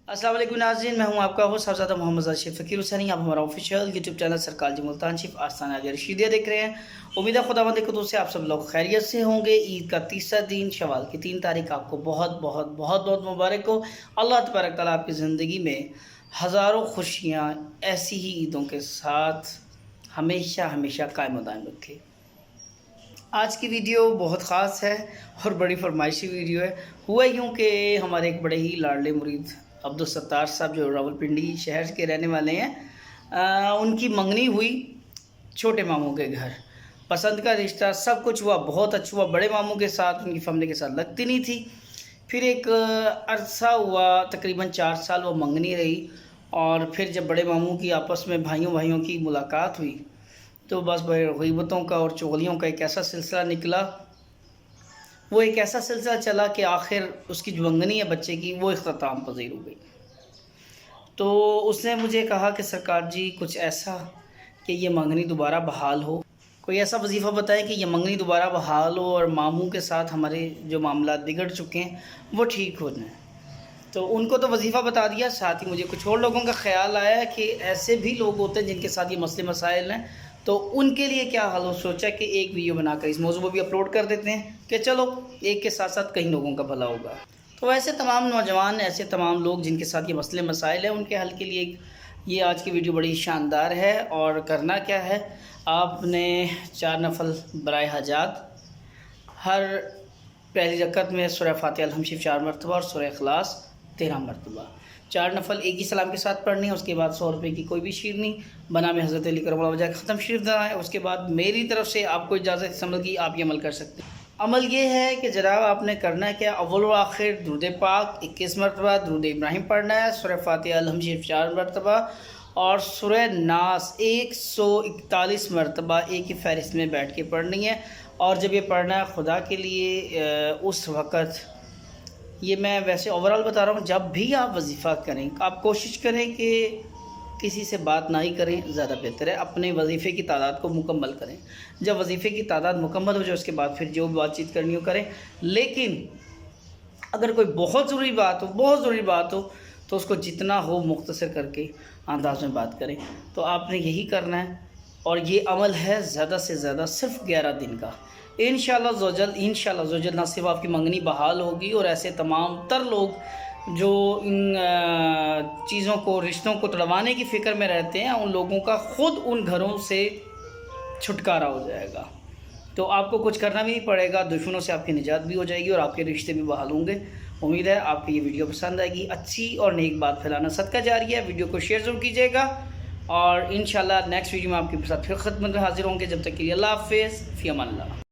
السلام علیکم ناظرین، میں ہوں آپ کا ہوسٹ صاحبزادہ محمد رشید فقیر حسینی۔ آپ ہمارا آفیشیل یوٹیوب چینل سرکار جی ملتان شریف آستانہ عالیہ رشیدیہ دیکھ رہے ہیں۔ امید ہے خداوند کے قدرت سے آپ سب لوگ خیریت سے ہوں گے۔ عید کا تیسرا دن شوال کی 3 تاریخ آپ کو بہت بہت بہت بہت مبارک ہو۔ اللہ تبارک تعالیٰ آپ کی زندگی میں ہزاروں خوشیاں ایسی ہی عیدوں کے ساتھ ہمیشہ ہمیشہ قائم و دائم رکھے۔ آج کی ویڈیو بہت خاص ہے اور بڑی فرمائشی ویڈیو ہے۔ ہوا یوں کہ ہمارے ایک بڑے ہی لاڈلے مرید عبدالستار صاحب جو راولپنڈی شہر کے رہنے والے ہیں، ان کی منگنی ہوئی چھوٹے ماموں کے گھر۔ پسند کا رشتہ سب کچھ ہوا، بہت اچھا ہوا۔ بڑے ماموں کے ساتھ ان کی فیملی کے ساتھ لگتی نہیں تھی۔ پھر ایک عرصہ ہوا، تقریباً 4 سال وہ منگنی رہی، اور پھر جب بڑے ماموں کی آپس میں بھائیوں کی ملاقات ہوئی تو بس غیبتوں کا اور چغلیوں کا ایک ایسا سلسلہ نکلا، وہ ایک ایسا سلسلہ چلا کہ آخر اس کی جو منگنی ہے بچے کی وہ اختتام پذیر ہو گئی۔ تو اس نے مجھے کہا کہ سرکار جی کچھ ایسا کہ یہ منگنی دوبارہ بحال ہو، کوئی ایسا وظیفہ بتائے کہ یہ منگنی دوبارہ بحال ہو اور ماموں کے ساتھ ہمارے جو معاملات بگڑ چکے ہیں وہ ٹھیک ہو جائیں۔ تو ان کو تو وظیفہ بتا دیا، ساتھ ہی مجھے کچھ اور لوگوں کا خیال آیا کہ ایسے بھی لوگ ہوتے ہیں جن کے ساتھ یہ مسئلے مسائل ہیں، تو ان کے لیے کیا حل ہو۔ سوچا کہ ایک ویڈیو بنا کر اس موضوع پر بھی اپلوڈ کر دیتے ہیں کہ چلو ایک کے ساتھ ساتھ کئی لوگوں کا بھلا ہوگا۔ تو ایسے تمام نوجوان، ایسے تمام لوگ جن کے ساتھ یہ مسئلے مسائل ہیں، ان کے حل کے لیے یہ آج کی ویڈیو بڑی شاندار ہے۔ اور کرنا کیا ہے، آپ نے 4 نفل برائے حاجات، ہر پہلی رکعت میں سورہ فاتحہ الحمد شریف 4 مرتبہ اور سورہ اخلاص 13 مرتبہ، 4 نفل ایک ہی سلام کے ساتھ پڑھنی ہے۔ اس کے بعد 100 روپے کی کوئی بھی شیرنی بنام حضرت علی کرم اللہ وجہہ کا ختم شریف دینا ہے۔ اس کے بعد میری طرف سے آپ کو اجازت سمجھ کی آپ یہ عمل کر سکتے ہیں۔ عمل یہ ہے کہ جناب آپ نے کرنا ہے کیا، اول و آخر درود پاک 21 مرتبہ، درود ابراہیم پڑھنا ہے، سورہ فاتحہ الحمد شریف 4 مرتبہ اور سورہ ناس 141 مرتبہ ایک ہی فہرست میں بیٹھ کے پڑھنی ہے۔ اور جب یہ پڑھنا ہے خدا کے لیے اس وقت، یہ میں ویسے اوورال بتا رہا ہوں، جب بھی آپ وظیفہ کریں آپ کوشش کریں کہ کسی سے بات نہ ہی کریں، زیادہ بہتر ہے۔ اپنے وظیفے کی تعداد کو مکمل کریں۔ جب وظیفے کی تعداد مکمل ہو جائے اس کے بعد پھر جو بات چیت کرنی ہو کریں، لیکن اگر کوئی بہت ضروری بات ہو تو اس کو جتنا ہو مختصر کر کے انداز میں بات کریں۔ تو آپ نے یہی کرنا ہے، اور یہ عمل ہے زیادہ سے زیادہ صرف 11 دن کا۔ انشاءاللہ زوجل نہ صرف آپ کی منگنی بحال ہوگی، اور ایسے تمام تر لوگ جو ان چیزوں کو، رشتوں کو توڑوانے کی فکر میں رہتے ہیں، ان لوگوں کا خود ان گھروں سے چھٹکارا ہو جائے گا۔ تو آپ کو کچھ کرنا بھی نہیں پڑے گا، دشمنوں سے آپ کی نجات بھی ہو جائے گی اور آپ کے رشتے بھی بحال ہوں گے۔ امید ہے آپ کی یہ ویڈیو پسند آئے گی۔ اچھی اور نیک بات پھیلانا صدقہ جاریہ ہے۔ ویڈیو کو شیئر ضرور کیجیے گا، اور انشاءاللہ نیکسٹ ویڈیو میں آپ کے ساتھ پھر خدمت میں حاضر ہوں گے۔ جب تک کے لیے اللہ حافظ، فی امان اللہ۔